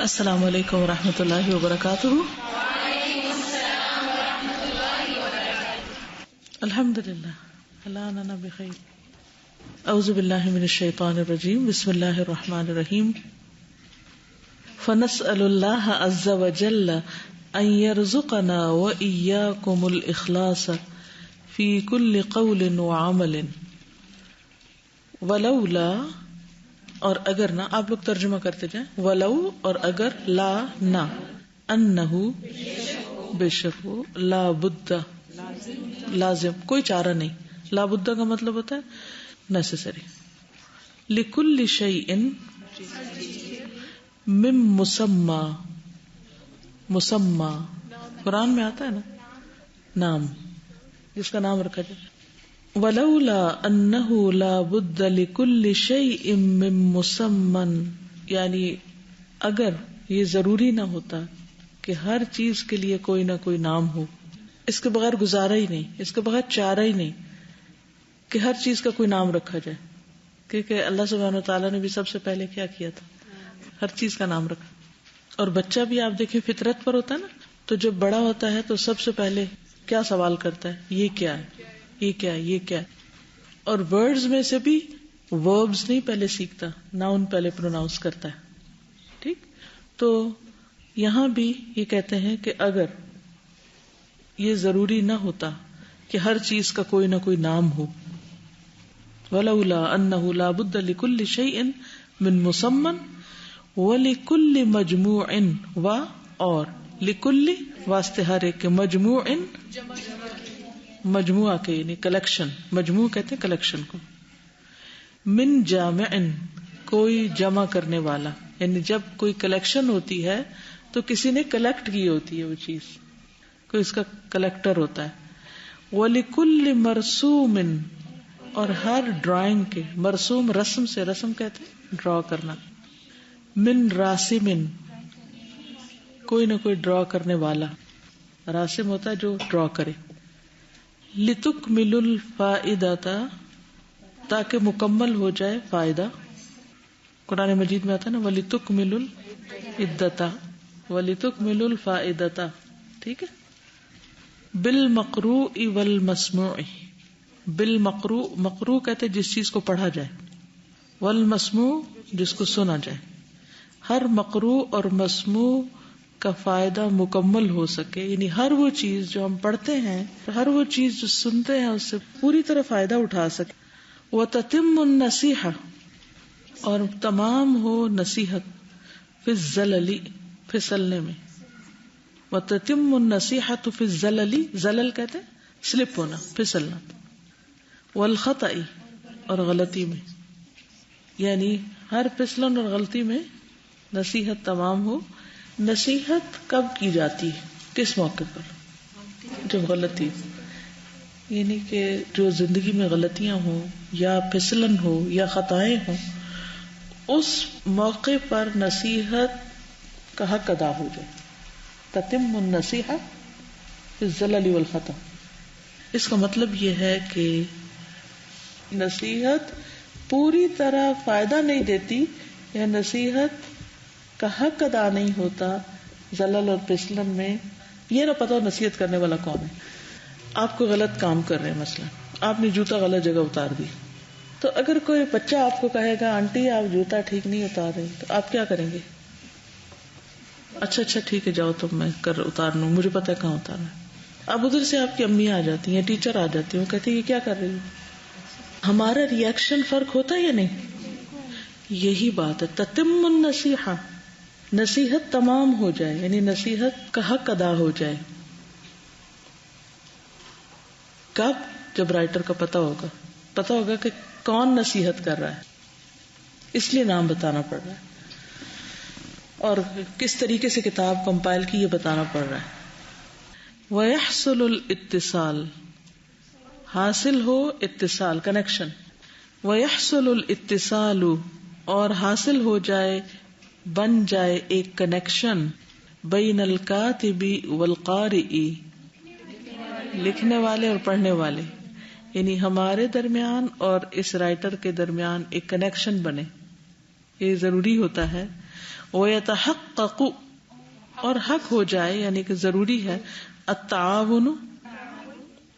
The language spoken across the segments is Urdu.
السلام علیکم ورحمۃ اللہ وبرکاتہ. الحمد للہ اللہ بخیر. اعوذ باللہ من الشیطان الرجیم. بسم اللہ الرحمن الرحیم. فنسأل اللہ عز وجل ان يرزقنا وإياكم الإخلاص في كل قول وعمل ولولا، اور اگر نہ، آپ لوگ ترجمہ کرتے جائیں، ولو اور اگر، لا نہ، انہو بے شک وہ، لا بد لازم، کوئی چارہ نہیں. لا بد کا مطلب ہوتا ہے نیسیسری. لکل شیء من مسمی، مسمی قرآن میں آتا ہے نا، نام، جس کا نام رکھا جائے. ولولا انہ لا بد لکل شیء من مسمن، یعنی اگر یہ ضروری نہ ہوتا کہ ہر چیز کے لیے کوئی نہ کوئی نام ہو، اس کے بغیر گزارا ہی نہیں، اس کے بغیر چارہ ہی نہیں کہ ہر چیز کا کوئی نام رکھا جائے. کیونکہ اللہ سبحانہ وتعالیٰ نے بھی سب سے پہلے کیا کیا تھا؟ ہر چیز کا نام رکھا. اور بچہ بھی آپ دیکھیں فطرت پر ہوتا ہے نا، تو جب بڑا ہوتا ہے تو سب سے پہلے کیا سوال کرتا ہے؟ یہ کیا ہے، یہ کیا ہے، یہ کیا ہے. اور ورڈز میں سے بھی وربز نہیں پہلے سیکھتا، ناؤن پہلے پروناؤنس کرتا ہے. ٹھیک، تو یہاں بھی یہ کہتے ہیں کہ اگر یہ ضروری نہ ہوتا کہ ہر چیز کا کوئی نہ کوئی نام ہو، ولولا انہ لا بد لکل شیء من مسمن ولکل مجموع و، اور لکل واسطے ہر ایک کے، مجموع مجموعہ کے یعنی کلیکشن، مجموع کہتے ہیں کلیکشن کو، من جامع کوئی جمع کرنے والا، یعنی جب کوئی کلیکشن ہوتی ہے تو کسی نے کلیکٹ کی ہوتی ہے وہ چیز، کوئی اس کا کلیکٹر ہوتا ہے. وَلِكُلِّ مَرْسُومٍ، اور ہر ڈرائنگ کے، مرسوم رسم سے، رسم کہتے ہیں ڈرا کرنا، من راسمن کوئی نہ کوئی ڈرا کرنے والا، راسم ہوتا ہے جو ڈرا کرے. لِتُكْمِلُ الْفَائِدَةَ تاکہ مکمل ہو جائے فائدہ. قرآن مجید میں آتا ہے نا، وَلِتُكْمِلُ الْعِدَّةَ وَلِتُكْمِلُ الْفَائِدَةَ. ٹھیک ہے. بالمقروء والمسموع، بالمقروء، مقروء کہتے جس چیز کو پڑھا جائے، والمسموع جس کو سنا جائے. ہر مقروء اور مسموع کا فائدہ مکمل ہو سکے، یعنی ہر وہ چیز جو ہم پڑھتے ہیں، ہر وہ چیز جو سنتے ہیں، اس سے پوری طرح فائدہ اٹھا سکے. وَتَتِمُّ النَّصِيحَةُ، اور تمام ہو نصیحت، فِي الزَّلَلِ پھسلنے میں. وَتَتِمُّ النَّصِيحَةُ فِي الزَّلَلِ، زلل کہتے ہیں سلپ ہونا، پھسلنا. والخطأ، اور غلطی میں، یعنی ہر پھسلن اور غلطی میں نصیحت تمام ہو. نصیحت کب کی جاتی ہے، کس موقع پر؟ جب غلطی، یعنی کہ جو زندگی میں غلطیاں ہوں یا پھسلن ہو یا خطائیں ہوں، اس موقع پر نصیحت کا حق ادا ہو جائے. تتم النصیحہ فی الزلل والخطأ. اس کا مطلب یہ ہے کہ نصیحت پوری طرح فائدہ نہیں دیتی، یا نصیحت کا حق ادا نہیں ہوتا زلل اور پھسلن میں. یہ نہ پتا ہو نصیحت کرنے والا کون ہے. آپ کو غلط کام کر رہے ہیں، مثلا آپ نے جوتا غلط جگہ اتار دی، تو اگر کوئی بچہ آپ کو کہے گا آنٹی آپ جوتا ٹھیک نہیں اتار رہے، تو آپ کیا کریں گے؟ اچھا ٹھیک ہے، جاؤ تو میں اتار لوں، مجھے پتا ہے کہاں اتارنا ہے. اب ادھر سے آپ کی امی آ جاتی ہیں، ٹیچر آ جاتی ہیں، وہ کہتی ہے یہ کیا کر رہی ہے. ہمارا ریئیکشن فرق ہوتا ہے یا نہیں؟ یہی بات ہے. تتم النصیحہ، نصیحت تمام ہو جائے، یعنی نصیحت کا حق ادا ہو جائے. کب؟ جب رائٹر کا پتا ہوگا کہ کون نصیحت کر رہا ہے، اس لیے نام بتانا پڑ رہا ہے، اور کس طریقے سے کتاب کمپائل کی یہ بتانا پڑ رہا ہے. وَيَحْصُلُ الْاِتِّصَالِ، حاصل ہو اتصال، کنیکشن. وَيَحْصُلُ الْاِتِّصَالُ، اور حاصل ہو جائے، بن جائے ایک کنیکشن، بین الکاتب والقارئ، لکھنے والے اور پڑھنے والے، یعنی ہمارے درمیان اور اس رائٹر کے درمیان ایک کنیکشن بنے. یہ ضروری ہوتا ہے. وَيَتَحَقَّقُ اور حق ہو جائے یعنی کہ ضروری ہے التعاون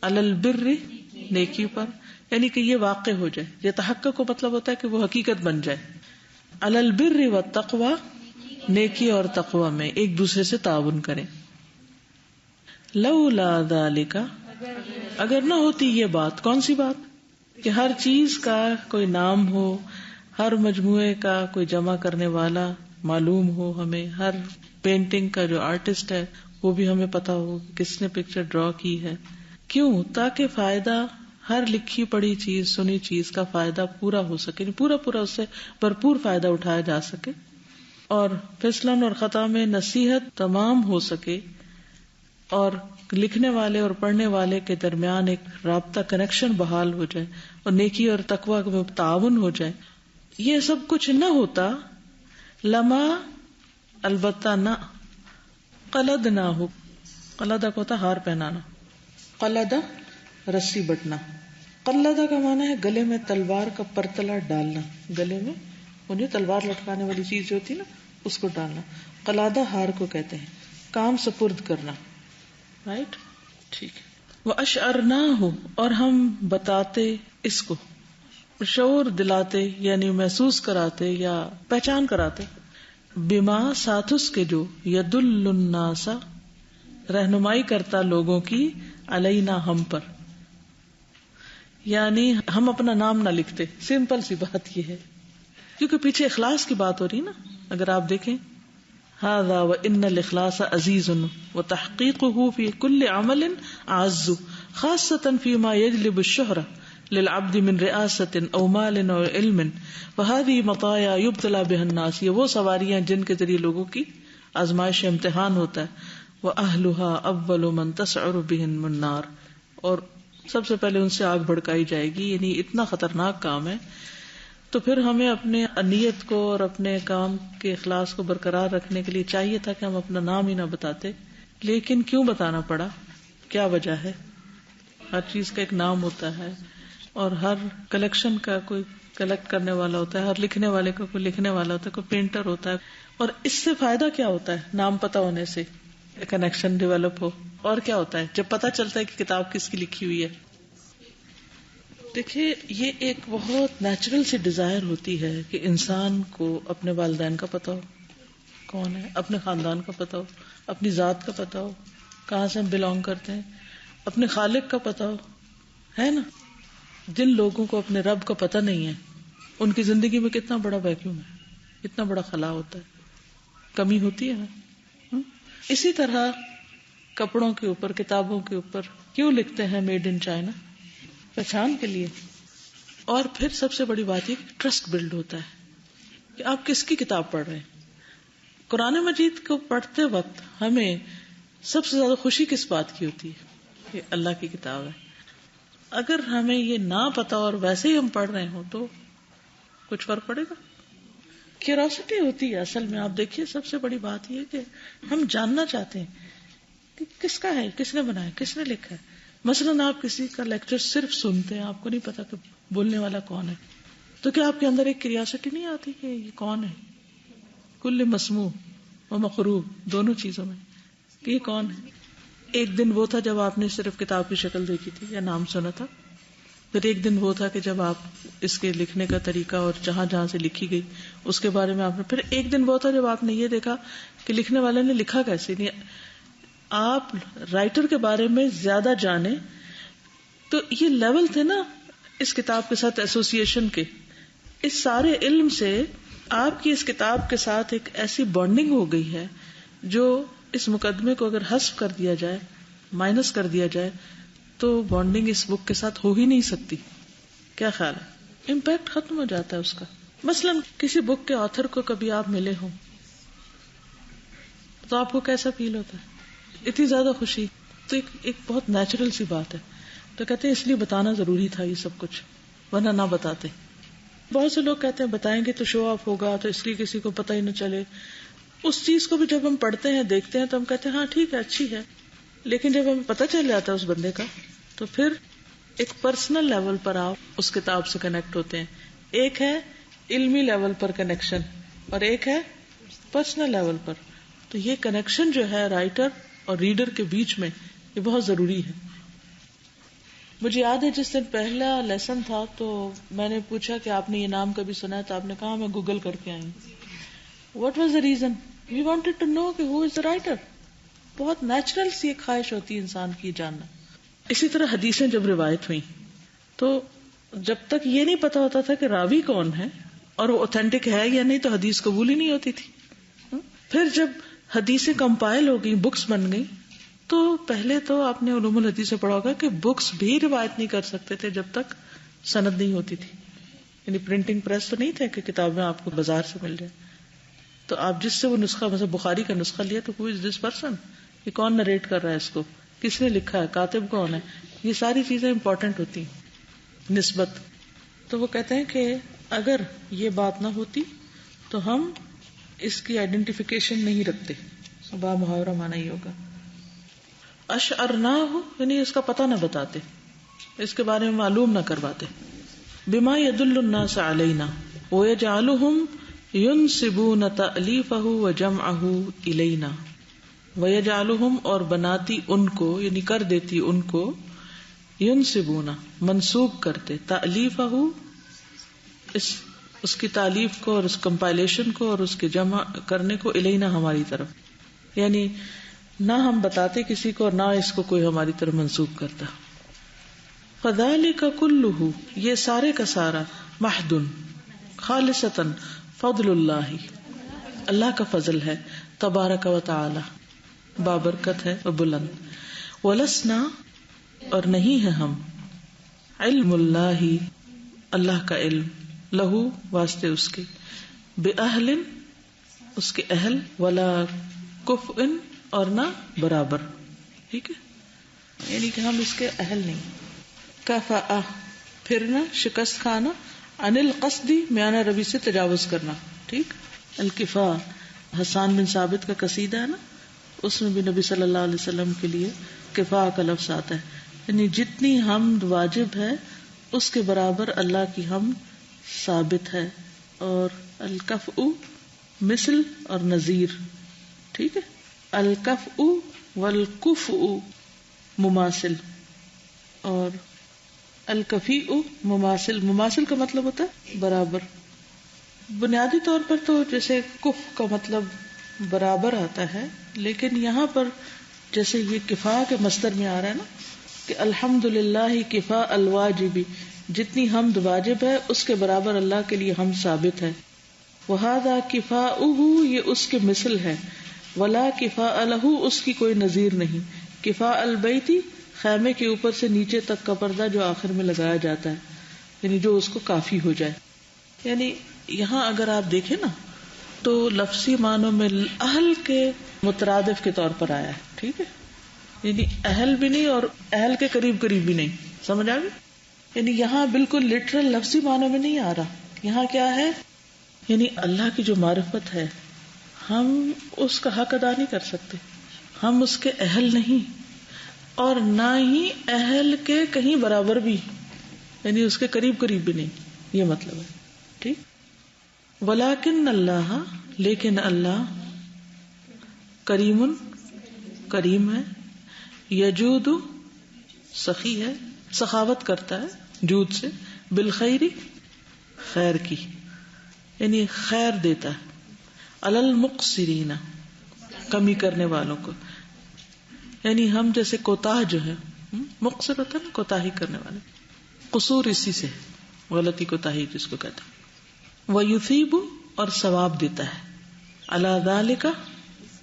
علی البر نیکی پر، یعنی کہ یہ واقع ہو جائے. یہ تحقق کو مطلب ہوتا ہے کہ وہ حقیقت بن جائے. علی البر والتقوی نیکی اور تقوی میں ایک دوسرے سے تعاون کریں. لولا ذالک اگر نہ ہوتی یہ بات، کون سی بات؟ کہ ہر چیز کا کوئی نام ہو، ہر مجموعے کا کوئی جمع کرنے والا معلوم ہو ہمیں، ہر پینٹنگ کا جو آرٹسٹ ہے وہ بھی ہمیں پتا ہو کس نے پکچر ڈرا کی ہے. کیوں؟ تاکہ فائدہ ہر لکھی پڑھی چیز، سنی چیز کا فائدہ پورا ہو سکے، پورا اس سے بھرپور فائدہ اٹھایا جا سکے، اور فصلن اور خطا میں نصیحت تمام ہو سکے، اور لکھنے والے اور پڑھنے والے کے درمیان ایک رابطہ کنیکشن بحال ہو جائے، اور نیکی اور تقوی میں تعاون ہو جائے. یہ سب کچھ نہ ہوتا، لما البتہ نہ، قلد نہ ہو. قلدہ کو ہوتا ہار پہنانا، قلدہ رسی بٹنا. قلدہ کا معنی ہے گلے میں تلوار کا پرتلا ڈالنا، گلے میں انہیں تلوار لٹکانے والی چیز جو ہوتی ہے نا اس کو ڈالنا. قلادہ ہار کو کہتے ہیں، کام سپرد کرنا. رائٹ، ٹھیک ہے. وَأَشْعَرْنَاهُ اور ہم بتاتے اس کو، شعور دلاتے یعنی محسوس کراتے یا پہچان کراتے، بما ساتھ اس کے جو یدل الناس رہنمائی کرتا لوگوں کی، علینا ہم پر. یعنی ہم اپنا نام نہ لکھتے، سمپل سی بات یہ ہے، کیونکہ پیچھے اخلاص کی بات ہو رہی نا. اگر آپ دیکھیں هذا وان الاخلاص عزیز وتحقیقه في كل عمل اعز خاصة فيما يجلب الشهرة للعبد من رئاسة او مال او علم وهذه مطايا يبتلى بها الناس. یہ وہ سواریاں جن کے ذریعے لوگوں کی آزمائش امتحان ہوتا ہے. واهلها اول من تسعر بهم النار اور سب سے پہلے ان سے آگ بھڑکائی جائے گی. یعنی اتنا خطرناک کام ہے. تو پھر ہمیں اپنے نیت کو اور اپنے کام کے اخلاص کو برقرار رکھنے کے لیے چاہیے تھا کہ ہم اپنا نام ہی نہ بتاتے. لیکن کیوں بتانا پڑا؟ کیا وجہ ہے؟ ہر چیز کا ایک نام ہوتا ہے، اور ہر کلیکشن کا کوئی کلیکٹ کرنے والا ہوتا ہے، ہر لکھنے والے کا کوئی لکھنے والا ہوتا ہے، کوئی پینٹر ہوتا ہے. اور اس سے فائدہ کیا ہوتا ہے؟ نام پتہ ہونے سے کنیکشن ڈیولپ ہو. اور کیا ہوتا ہے جب پتہ چلتا ہے کہ کتاب کس کی لکھی ہوئی ہے؟ دیکھیے، یہ ایک بہت نیچرل سی ڈیزائر ہوتی ہے کہ انسان کو اپنے والدین کا پتہ ہو کون ہے، اپنے خاندان کا پتہ ہو، اپنی ذات کا پتہ ہو، کہاں سے ہم بلونگ کرتے ہیں، اپنے خالق کا پتہ ہو، ہے نا. جن لوگوں کو اپنے رب کا پتہ نہیں ہے ان کی زندگی میں کتنا بڑا ویکیوم ہے، کتنا بڑا خلا ہوتا ہے، کمی ہوتی ہے نا. اسی طرح کپڑوں کے اوپر، کتابوں کے اوپر کیوں لکھتے ہیں میڈ ان چائنا؟ پہچان کے لیے. اور پھر سب سے بڑی بات یہ کہ ٹرسٹ بلڈ ہوتا ہے کہ آپ کس کی کتاب پڑھ رہے ہیں. قرآن مجید کو پڑھتے وقت ہمیں سب سے زیادہ خوشی کس بات کی ہوتی ہے؟ کہ اللہ کی کتاب ہے. اگر ہمیں یہ نہ پتا اور ویسے ہی ہم پڑھ رہے ہوں تو کچھ فرق پڑے گا؟ کیوریوسٹی ہوتی ہے اصل میں. آپ دیکھیے، سب سے بڑی بات یہ کہ ہم جاننا چاہتے ہیں کہ کس کا ہے، کس نے بنایا، کس نے لکھا ہے. مثلاً آپ کسی کا لیکچر صرف سنتے ہیں، آپ کو نہیں پتا کہ بولنے والا کون ہے، تو کیا آپ کے اندر ایک کیوریوسٹی نہیں آتی کہ یہ کون ہے؟ کل مسموع و مقروء دونوں چیزوں میں کہ یہ کون ہے. ایک دن وہ تھا جب آپ نے صرف کتاب کی شکل دیکھی تھی یا نام سنا تھا، پھر ایک دن وہ تھا کہ جب آپ اس کے لکھنے کا طریقہ اور جہاں جہاں سے لکھی گئی اس کے بارے میں آپ نے، پھر ایک دن وہ تھا جب آپ نے یہ دیکھا کہ لکھنے والے نے لکھا کیسے. نہیں، آپ رائٹر کے بارے میں زیادہ جانیں. تو یہ لیول تھے نا اس کتاب کے ساتھ ایسوسیشن کے. اس سارے علم سے آپ کی اس کتاب کے ساتھ ایک ایسی بانڈنگ ہو گئی ہے جو اس مقدمے کو اگر حذف کر دیا جائے، مائنس کر دیا جائے، تو بانڈنگ اس بک کے ساتھ ہو ہی نہیں سکتی. کیا خیال ہے؟ امپیکٹ ختم ہو جاتا ہے اس کا. مثلاً کسی بک کے آتھر کو کبھی آپ ملے ہوں تو آپ کو کیسا فیل ہوتا ہے؟ اتنی زیادہ خوشی. تو ایک بہت نیچرل سی بات ہے. تو کہتے ہیں اس لیے بتانا ضروری تھا یہ سب کچھ، ورنہ نہ بتاتے. بہت سے لوگ کہتے ہیں بتائیں گے تو شو آف ہوگا، تو اس لیے کسی کو پتہ ہی نہ چلے. اس چیز کو بھی جب ہم پڑھتے ہیں، دیکھتے ہیں، تو ہم کہتے ہیں ہاں ٹھیک ہے، اچھی ہے. لیکن جب ہمیں پتہ چل جاتا ہے اس بندے کا، تو پھر ایک پرسنل لیول پر آپ اس کتاب سے کنیکٹ ہوتے ہیں. ایک ہے علمی لیول پر کنیکشن اور ایک ہے پرسنل لیول پر. تو یہ کنیکشن جو ہے رائٹر اور ریڈر کے بیچ میں یہ بہت ضروری ہے. مجھے یاد ہے جس دن پہلا لیسن تھا تو میں نے پوچھا کہ آپ نے یہ نام کبھی سنا ہے؟ تو آپ نے کہا میں گوگل کر کے آئی. What was the reason? We wanted to know کہ ہو از دا رائٹر. بہت نیچرل سی ایک خواہش ہوتی ہے انسان کی جاننا. اسی طرح حدیثیں جب روایت ہوئی تو جب تک یہ نہیں پتا ہوتا تھا کہ راوی کون ہے اور وہ اوتھینٹک ہے یا نہیں تو حدیث قبول ہی نہیں ہوتی تھی. پھر جب حدیثیں کمپائل ہو گئی، بکس بن گئی، تو پہلے تو آپ نے علوم الحدیث سے پڑھا ہوگا کہ بکس بھی روایت نہیں کر سکتے تھے جب تک سند نہیں ہوتی تھی. یعنی پرنٹنگ پریس تو نہیں تھے کہ کتابیں آپ کو بازار سے مل جائے. تو آپ جس سے وہ نسخہ، مثلا بخاری کا نسخہ لیا تو who is this person؟ یہ کون نریٹ کر رہا ہے اس کو، کس نے لکھا ہے، کاتب کون ہے، یہ ساری چیزیں امپورٹنٹ ہوتی ہیں. نسبت. تو وہ کہتے ہیں کہ اگر یہ بات نہ ہوتی تو ہم اس کی آئیڈینٹیفیکیشن نہیں رکھتے. با محاورہ مانا ہی ہوگا. اشعرناہ یعنی اس کا پتہ نہ بتاتے، اس کے بارے میں معلوم نہ کرواتے. بما يدل الناس علینا ويجعلهم ينسبون تألیفہ وجمعہ الینا. ويجعلهم اور بناتی ان کو یعنی کر دیتی ان کو، ينسبون منسوب کرتے، تألیفہ اس کی تالیف کو اور اس کمپائلیشن کو اور اس کے جمع کرنے کو، الینا ہماری طرف. یعنی نہ ہم بتاتے کسی کو اور نہ اس کو کوئی ہماری طرف منسوب کرتا. فذلک کلہ یہ سارے کا سارا، محض خالصتاً فضل اللہ اللہ کا فضل ہے، تبارک و تعالی بابرکت ہے و بلند. ولسنا اور نہیں ہے ہم، علم اللہ اللہ کا علم، لہو واسطے اس کے، بأہل اس کے اہل، ولا کفء اور نہ برابر. ٹھیک ہے، یعنی کہ ہم اس کے اہل نہیں. کفأ پھرنا، شکست کھانا، عن القصدی میانہ روی سے تجاوز کرنا. ٹھیک. الکفا حسان بن ثابت کا قصیدہ ہے نا، اس میں بھی نبی صلی اللہ علیہ وسلم کے لیے کفا کا لفظ آتا ہے. یعنی جتنی حمد واجب ہے اس کے برابر اللہ کی حمد ثابت ہے. اور الکفء مثل اور نظیر. ٹھیک ہے. الکفء والکفء مماثل، اور الکفیء مماثل. مماثل کا مطلب ہوتا ہے برابر. بنیادی طور پر تو جیسے کف کا مطلب برابر آتا ہے، لیکن یہاں پر جیسے یہ کفا کے مصدر میں آ رہا ہے نا کہ الحمدللہ کفا الواجبی، جتنی حمد واجب ہے اس کے برابر اللہ کے لیے حمد ثابت ہے. وہذا کفاؤہ یہ اس کے مثل ہے، ولا کفاء لہ اس کی کوئی نظیر نہیں. کفاء البیتی خیمے کے اوپر سے نیچے تک کا پردہ جو آخر میں لگایا جاتا ہے، یعنی جو اس کو کافی ہو جائے. یعنی یہاں اگر آپ دیکھیں نا تو لفظی معنوں میں اہل کے مترادف کے طور پر آیا ہے. ٹھیک ہے، یعنی اہل بھی نہیں اور اہل کے قریب قریب بھی نہیں. سمجھ آ گئی؟ یعنی یہاں بالکل لٹرل لفظی معنوں میں نہیں آ رہا. یہاں کیا ہے، یعنی اللہ کی جو معرفت ہے ہم اس کا حق ادا نہیں کر سکتے، ہم اس کے اہل نہیں اور نہ ہی اہل کے کہیں برابر بھی، یعنی اس کے قریب قریب بھی نہیں. یہ مطلب ہے. ٹھیک. ولیکن اللہ لیکن اللہ کریم کریم ہے، یجود سخی ہے، سخاوت کرتا ہے جود سے، بالخیر خیر کی، یعنی خیر دیتا ہے، علی المقصرین کمی کرنے والوں کو. یعنی ہم جیسے کوتاہ جو ہے، مقصر ہوتا ہے نا کوتاہی کرنے والے، قصور اسی سے غلطی کوتاہی جس کو کہتے ہیں. وَيُثِيبُ اور ثواب دیتا ہے، عَلَى ذَلِكَ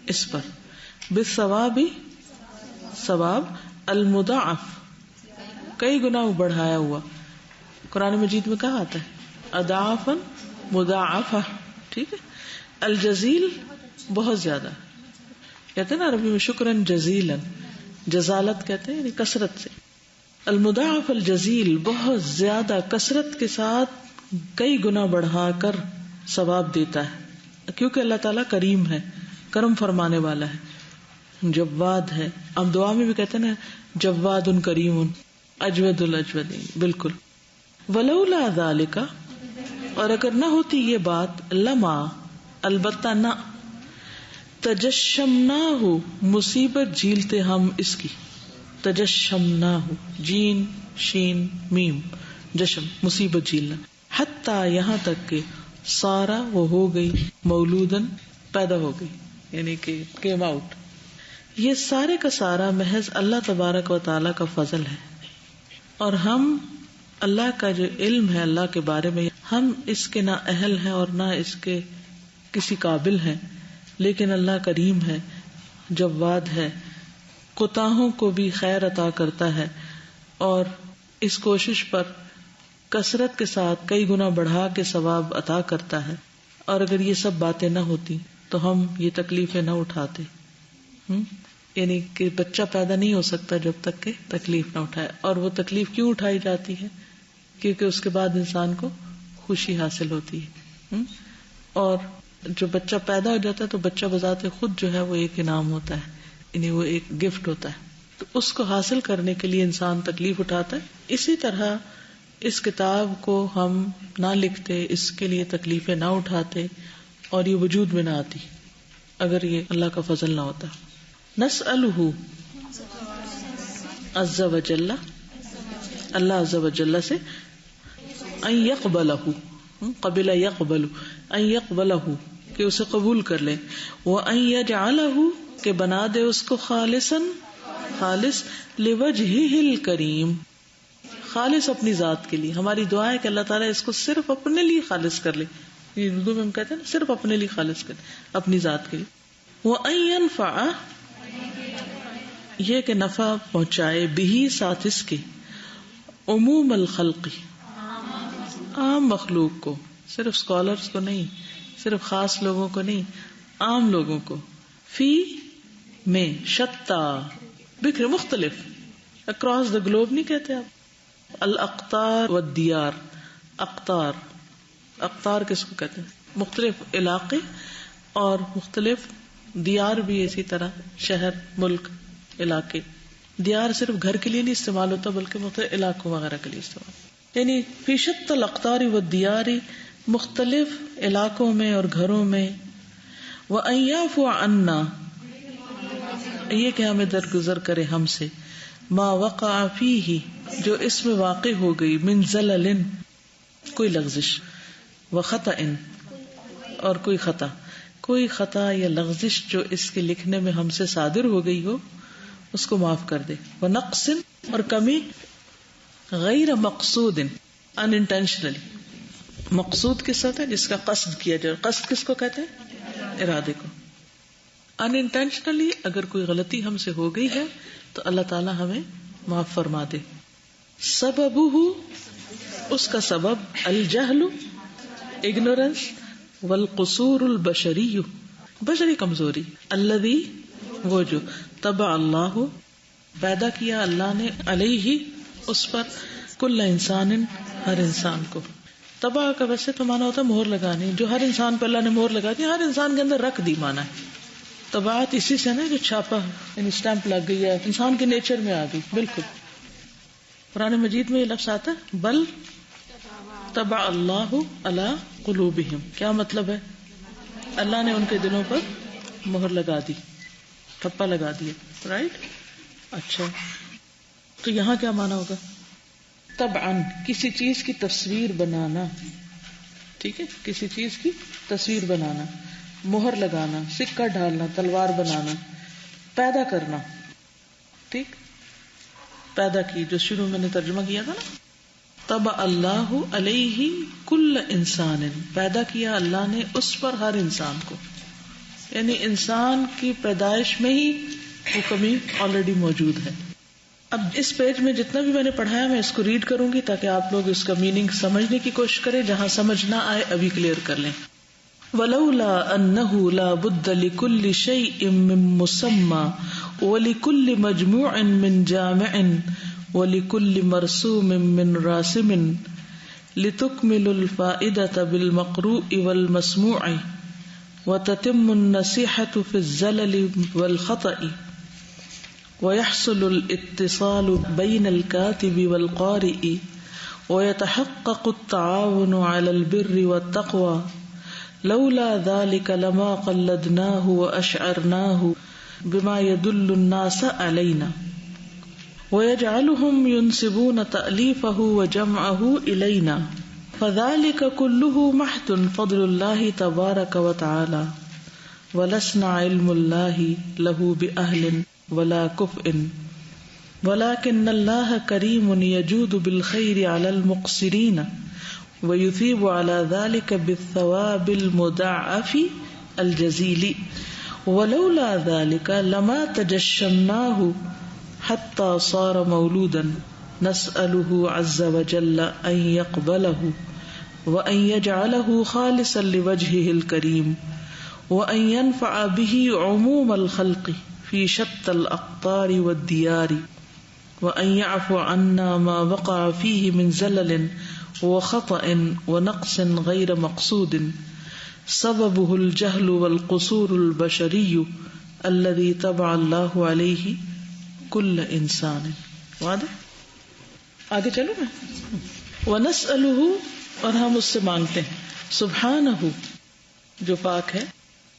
اس پر، بِالثَّوَابِ ثواب، المضاعف کئی گنا بڑھایا ہوا. قرآن مجید میں کہا آتا ہے اضعافا مضاعفہ. ٹھیک ہے. الجزیل بہت زیادہ، کہتے ہیں نا عربی میں شکرن جزیلا، جزالت کہتے ہیں یعنی کثرت سے. المضاعف الجزیل بہت زیادہ کثرت کے ساتھ کئی گنا بڑھا کر ثواب دیتا ہے، کیونکہ اللہ تعالیٰ کریم ہے، کرم فرمانے والا ہے، جواد ہے. ہم دعا میں بھی کہتے ہیں نا جواد کریم اجود الاجودین. بالکل. ولولا ذالک اور اگر نہ ہوتی یہ بات، لما البتہ نہ، تجشمناہ مصیبت جھیلتے ہم اس کی. تجشمناہ جین شین میم جشم مصیبت جھیلنا. حتی یہاں تک کہ سارا وہ ہو گئی مولودن پیدا ہو گئی یعنی کہ کیم آؤٹ. یہ سارے کا سارا محض اللہ تبارک و تعالی کا فضل ہے اور ہم اللہ کا جو علم ہے اللہ کے بارے میں ہم اس کے نہ اہل ہیں اور نہ اس کے کسی قابل ہیں، لیکن اللہ کریم ہے، جواد ہے، کوتاہوں کو بھی خیر عطا کرتا ہے اور اس کوشش پر کثرت کے ساتھ کئی گنا بڑھا کے ثواب عطا کرتا ہے. اور اگر یہ سب باتیں نہ ہوتی تو ہم یہ تکلیفیں نہ اٹھاتے. یعنی کہ بچہ پیدا نہیں ہو سکتا جب تک کہ تکلیف نہ اٹھائے. اور وہ تکلیف کیوں اٹھائی جاتی ہے؟ کیونکہ اس کے بعد انسان کو خوشی حاصل ہوتی ہے. اور جو بچہ پیدا ہو جاتا ہے تو بچہ بذات خود جو ہے وہ ایک انعام ہوتا ہے، یعنی وہ ایک گفٹ ہوتا ہے. تو اس کو حاصل کرنے کے لیے انسان تکلیف اٹھاتا ہے. اسی طرح اس کتاب کو ہم نہ لکھتے، اس کے لیے تکلیفیں نہ اٹھاتے اور یہ وجود میں نہ آتی اگر یہ اللہ کا فضل نہ ہوتا. نسألہ عز وجل، اللہ عز وجل سے، ان یقبلہ، قبل یقبل، ان یقبلہ کہ اسے قبول کر لے، وان یجعلہ کہ بنا دے اس کو خالصا خالص، لوجہہ الکریم، خالص اپنی ذات کے لیے. ہماری دعا ہے کہ اللہ تعالیٰ اس کو صرف اپنے لیے خالص کر لے. یہ اردو میں ہم کہتے ہیں نا صرف اپنے لیے خالص کر لے، اپنی ذات کے لیے. وان ینفع، یہ کہ نفع پہنچائے، بھی ساتھ اس کے، عموم الخلق، عام مخلوق کو، صرف اسکالرس کو نہیں، صرف خاص لوگوں کو نہیں، عام لوگوں کو. فی میں شتا، بکھرے مختلف، اکراس دا گلوب نہیں کہتے آپ. الاقطار والدیار، اقطار، اقطار کس کو کہتے ہیں؟ مختلف علاقے اور مختلف دیار بھی اسی طرح شہر، ملک، علاقے. دیار صرف گھر کے لیے نہیں استعمال ہوتا بلکہ مختلف علاقوں وغیرہ کے لیے استعمال، یعنی فی شت الاقطار والدیار، مختلف علاقوں میں اور گھروں میں. وان یعفو عنا، یہ کہ ہمیں درگزر کرے ہم سے، ما وقع فیہ، جو اس میں واقع ہو گئی، من زلل، کوئی لغزش، وخطأ، اور کوئی خطا، کوئی خطا یا لغزش جو اس کے لکھنے میں ہم سے صادر ہو گئی ہو اس کو معاف کر دے. ونقص، اور کمی، غیر مقصود، ان انٹینشنلی. مقصود کس ہوتا ہے؟ جس کا قصد کیا جائے. قصد کس کو کہتے ہیں؟ ارادے کو. ان انٹینشنلی اگر کوئی غلطی ہم سے ہو گئی ہے تو اللہ تعالی ہمیں معاف فرما دے. سببہ، اس کا سبب، الجہل، اگنورنس، والقصور البشری، بشری کمزوری، الذی، وہ جو، طبع اللہ، پیدا کیا اللہ نے، علیہ، اس پر، کل انسان، ہر انسان کو. طبع کا ویسے تو مانا ہوتا ہے مہر لگانی، جو ہر انسان پہ اللہ نے مہر لگا دی، ہر انسان کے اندر رکھ دی مانا ہے. طبعات اسی سے نا جو چھاپا یعنی اسٹیمپ لگ گئی ہے، انسان کے نیچر میں آ گئی. بالکل قرآن مجید میں یہ لفظ آتا ہے، بل طبع اللہ علی قلوبہم. کیا مطلب ہے؟ اللہ نے ان کے دلوں پر مہر لگا دی، ٹھپا لگا دیا. رائٹ. اچھا، تو یہاں کیا مانا ہوگا؟ طبعاً، کسی چیز کی تصویر بنانا. ٹھیک ہے، کسی چیز کی تصویر بنانا، مہر لگانا، سکہ ڈالنا، تلوار بنانا، پیدا کرنا. ٹھیک، پیدا کی، جو شروع میں نے ترجمہ کیا تھا نا، طبع اللہ علیہ کل انسان، پیدا کیا اللہ نے اس پر ہر انسان کو. یعنی انسان کی پیدائش میں ہی وہ کمی آلریڈی موجود ہے. اب اس پیج میں جتنا بھی میں نے پڑھایا میں اس کو ریڈ کروں گی تاکہ آپ لوگ اس کا میننگ سمجھنے کی کوشش کریں، جہاں سمجھ نہ آئے ابھی کلیئر کر لیں. ولولا انہ لا بد لکل شیء من مسمى ولکل مجموع من جامع ولکل مرسوم من راسم لتکمل الفائدة بالمقروء والمسموع وتتم النصيحة في الزلل والخطأ ويحصل الاتصال بين الكاتب والقارئ ويتحقق التعاون على البر والتقوى لولا ذلك لما قلدناه وأشعرناه بما يدل الناس علينا ويجعلهم ينسبون تأليفه وجمعه إلينا فذلك كله محض فضل الله تبارك وتعالى ولسنا علم الله له بأهل ولا كفء ولكن الله كريم يجود بالخير على المقصرين ويثيب على ذلك بالثواب المضاعف الجزيل ولولا ذلك لما تجشمناه حتى صار مولودا نسأله عز وجل أن يقبله وأن يجعله خالصا لوجهه الكريم وأن ينفع به عموم الخلق في شتى الأقطار والديار وأن يعفو عنا ما وقع فيه من زلل وخطأ ونقص غير مقصود سببه الجهل والقصور البشري الذي طبع الله عليه كل انسان. واضح؟ آگے چلو نا. وَنَسْأَلُهُ اور ہم اس سے مانگتے ہیں سبحانہ جو پاک ہے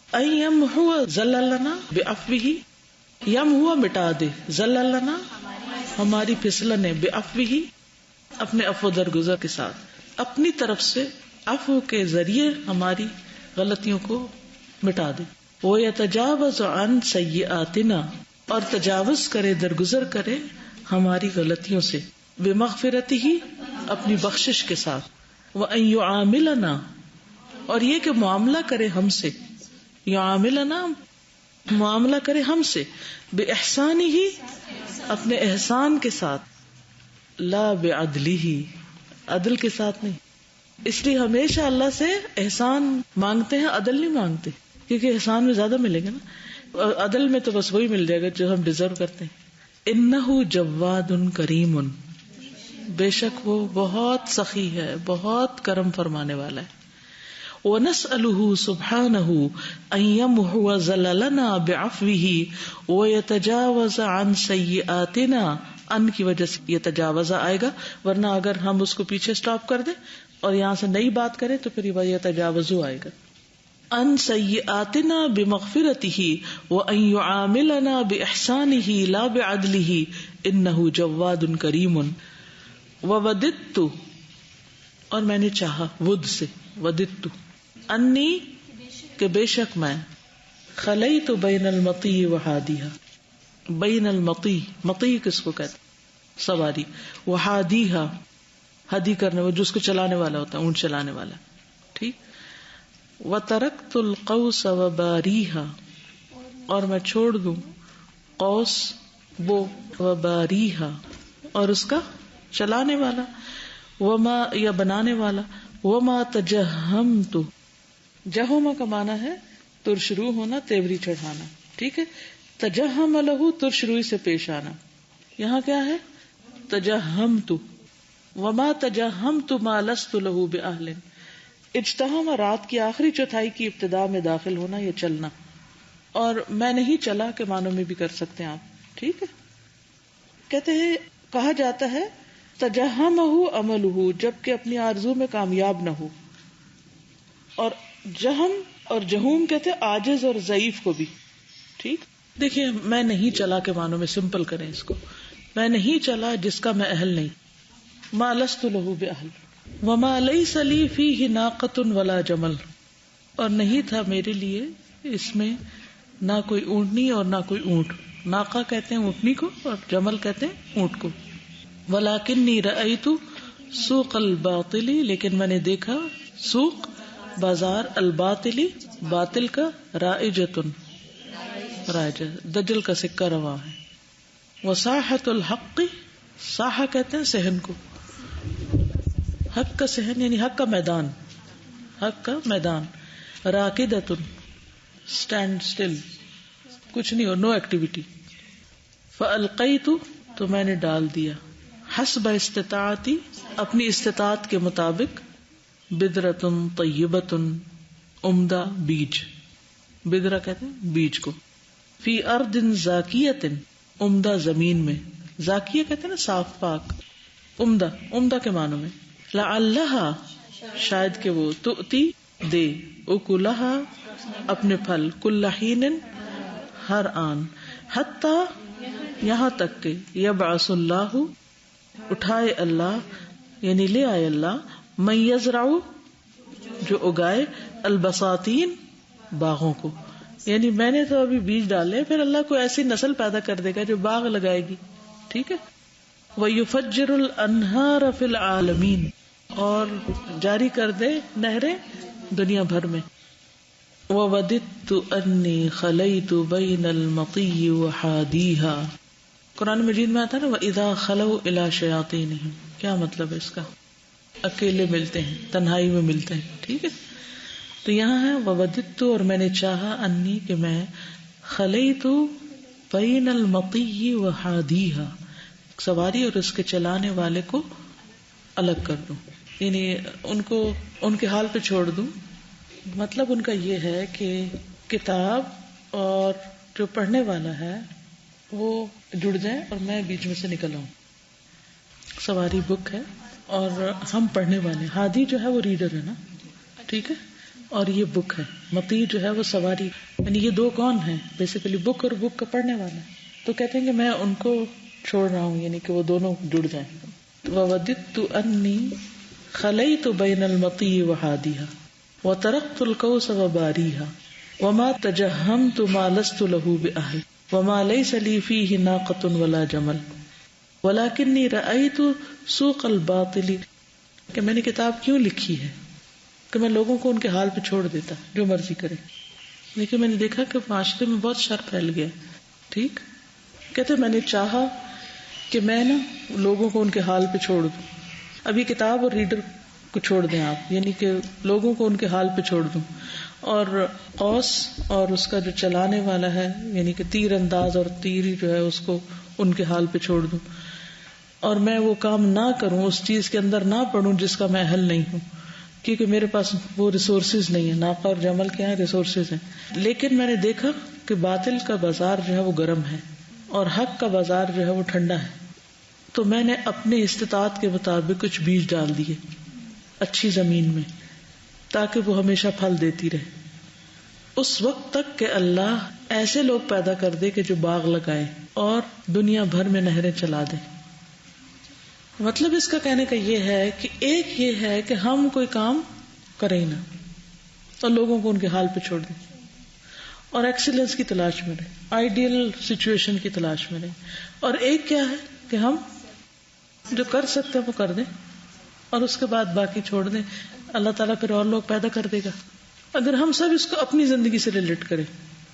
ان یمحو زللنا بعفوہ یمحو مٹا دے زللنا ہماری پھسلنے بعفوہ اپنے عفو درگزر کے ساتھ اپنی طرف سے عفو کے ذریعے ہماری غلطیوں کو مٹا دے. وَيَتَجَاوَزُ عَنْ سَيِّئَاتِنَا اور تجاوز کرے درگزر کرے ہماری غلطیوں سے بِمَغْفِرَتِهِ اپنی بخشش کے ساتھ. وَأَن يُعَامِلَنَا اور یہ کہ معاملہ کرے ہم سے يُعَامِلَنَا معاملہ کرے ہم سے بِإِحْسَانِهِ اپنے احسان کے ساتھ لا بعدلہ عدل کے ساتھ نہیں. اس لیے ہمیشہ اللہ سے احسان مانگتے ہیں, عدل نہیں مانگتے, کیونکہ احسان میں زیادہ ملے گا نا. عدل میں تو بس وہی مل جائے گا جو ہم ڈیزرو کرتے ہیں. انہ جواد کریم بے شک وہ بہت سخی ہے, بہت کرم فرمانے والا ہے. وَنَسْأَلُهُ سُبْحَانَهُ أَن يَمْحُوَ زَلَلَنَا بِعَفْوِهِ وَيَتَجَاوَزَ عَن سَيِّئَاتِنَا. ان کی وجہ سے یہ تجاوزہ آئے گا, ورنہ اگر ہم اس کو پیچھے سٹاپ کر دیں اور یہاں سے نئی بات کریں تو پھر یہ تجاوزو آئے گا. ان سیئاتنا بمغفرتہ وان یعاملنا باحسانہ لا بعدلہ انہ جواد کریم. ووددت اور میں نے چاہا, ود سے وددت انی کہ بے شک میں خلیت بین المطی وحادیہا. بین المطی, مطی کس کو کہتے سواری, وحادیہا ہدی کرنے وہ جس کو چلانے والا ہوتا ہے, اونٹ چلانے والا. ٹھیک. وترکت القوس وباریہا اور میں چھوڑ دوں قوس وہ وباریہا اور اس کا چلانے والا, وما یا بنانے والا, وما تجہمت. جہما کا معنی ہے ترشرو ہونا, تیوری چڑھانا. ٹھیک ہے. تجہم لہو ترشروئی سے پیش آنا. یہاں کیا ہے تجہمت. وما تجہمت ما لست لہو بأہل. اجتہم رات کی آخری چوتھائی کی ابتدا میں داخل ہونا یا چلنا, اور میں نہیں چلا کے معنوں میں بھی کر سکتے ہیں آپ. ٹھیک ہے. کہتے ہیں کہا جاتا ہے تجہمہ عملہ جبکہ اپنی آرزو میں کامیاب نہ ہو. اور جہم اور جہوم کہتے ہیں عاجز اور ضعیف کو بھی. ٹھیک. دیکھیے میں نہیں چلا کے معنوں میں سمپل کریں اس کو. میں نہیں چلا جس کا میں اہل نہیں. ما لست لہ بأہل. وما لیس لی فیہ ناقۃ ولا جمل. اور نہیں تھا میرے لیے اس میں نہ کوئی اونٹنی اور نہ کوئی اونٹ. ناقہ کہتے ہیں اونٹنی کو اور جمل کہتے ہیں اونٹ کو. ولکنی رأیت سوق الباطل لیکن میں نے دیکھا سوق بازار الباطلی باطل کا رائجۃ رائجہ دجل کا سکہ رواں ہے. وساحت الحق ساحہ کہتے ہیں صحن کو. حق کا صحن یعنی حق کا میدان, حق کا میدان. راکدۃ اسٹینڈ اسٹل, کچھ نہیں اور نو ایکٹیویٹی. فالقیت تو میں نے ڈال دیا حسب استطاعتی اپنی استطاعت کے مطابق بذرۃ طیبۃ عمدہ بیج. بذرہ کہتے ہیں بیج کو. فی ارض زاکیۃ عمدہ زمین میں. زاکیہ کہتے ہیں نا صاف پاک. عمدہ عمدہ کے معنوں میں. لعلہا شاید کہ وہ تؤتی دے اکلہا اپنے پھل کل حین ہر آن حتی یہاں تک کہ یبعث اللہ اٹھائے اللہ یعنی لے آئے اللہ من یزرع جو اگائے البساتین باغوں کو. یعنی میں نے تو ابھی بیج ڈالے پھر اللہ کو ایسی نسل پیدا کر دے گا جو باغ لگائے گی. ٹھیک ہے. وَيُفَجِّرُ الْأَنْهَارَ فِي الْعَالَمِينَ اور جاری کر دے نہریں دنیا بھر میں. وَوَدِدْتُ أَنِّي خَلَيْتُ بَيْنَ الْمَطِيِّ وَحَادِيهَا. قرآن مجید میں آتا ہے نا وَإِذَا خَلَوْا إِلَىٰ شَيَاطِينِهِمْ. کیا مطلب ہے اس کا؟ اکیلے ملتے ہیں, تنہائی میں ملتے ہیں. ٹھیک ہے. تو یہاں ہے وَوَدِدْتُ اور میں نے چاہا انی کہ میں خَلَيْتُ بَيْنَ الْمَطِيِّ وَحَادِيهَا سواری اور اس کے چلانے والے کو الگ کر دوں, یعنی ان کو ان کے حال پہ چھوڑ دوں. مطلب ان کا یہ ہے کہ کتاب اور جو پڑھنے والا ہے وہ جڑ جائیں اور میں بیچ میں سے نکل آؤں. سواری بک ہے اور ہم پڑھنے والے. ہادی جو ہے وہ ریڈر ہے نا, ٹھیک ہے, اور یہ بک ہے. مطیع جو ہے وہ سواری. یعنی یہ دو کون ہیں بیسیکلی, بک اور بک کا پڑھنے والا. تو کہتے ہیں کہ میں ان کو چھوڑ رہا ہوں, یعنی کہ وہ دونوں جڑ جائیں. وَوَدِدْتُ أَنِّي خَلَيْتُ بَيْنَ الْمَطِيِّ وَحَادِيهَا وَتَرَكْتُ الْقَوْسَ وَبَارِيهَا وَمَا تَجَهَّمْتُ مَا لَسْتُ لَهُ بِأَهْلٍ وَمَا لَيْسَ لِي فِيهِ نَاقَةٌ وَلَا جَمَلٌ وَلَكِنِّي رَأَيْتُ سُوقَ الْبَاطِلِ. کہ میں نے کتاب کیوں لکھی ہے کہ میں لوگوں کو ان کے حال پہ چھوڑ دیتا جو مرضی کرے, لیکن میں نے دیکھا کہ معاشرے میں بہت شر پھیل گیا. ٹھیک. کہتے میں نے چاہا کہ میں نا لوگوں کو ان کے حال پہ چھوڑ دوں. ابھی کتاب اور ریڈر کو چھوڑ دیں آپ, یعنی کہ لوگوں کو ان کے حال پہ چھوڑ دوں, اور قوس اور اس کا جو چلانے والا ہے یعنی کہ تیر انداز اور تیری جو ہے اس کو ان کے حال پہ چھوڑ دوں, اور میں وہ کام نہ کروں, اس چیز کے اندر نہ پڑھوں جس کا میں اہل نہیں ہوں, کیونکہ میرے پاس وہ ریسورسز نہیں ہے. ناقہ اور جمل کیا ہے؟ ریسورسز ہیں. لیکن میں نے دیکھا کہ باطل کا بازار جو ہے وہ گرم ہے اور حق کا بازار جو ہے وہ ٹھنڈا ہے. تو میں نے اپنے استطاعت کے مطابق کچھ بیج ڈال دیے اچھی زمین میں تاکہ وہ ہمیشہ پھل دیتی رہے, اس وقت تک کہ اللہ ایسے لوگ پیدا کر دے کہ جو باغ لگائے اور دنیا بھر میں نہریں چلا دے. مطلب اس کا کہنے کا یہ ہے کہ ایک یہ ہے کہ ہم کوئی کام کریں ہی نہ اور لوگوں کو ان کے حال پہ چھوڑ دیں اور ایکسیلنس کی تلاش میں رہیں, آئیڈیل سچویشن کی تلاش میں رہیں. اور ایک کیا ہے کہ ہم جو کر سکتے ہیں وہ کر دیں اور اس کے بعد باقی چھوڑ دیں. اللہ تعالیٰ پھر اور لوگ پیدا کر دے گا اگر ہم سب اس کو اپنی زندگی سے ریلیٹ کریں.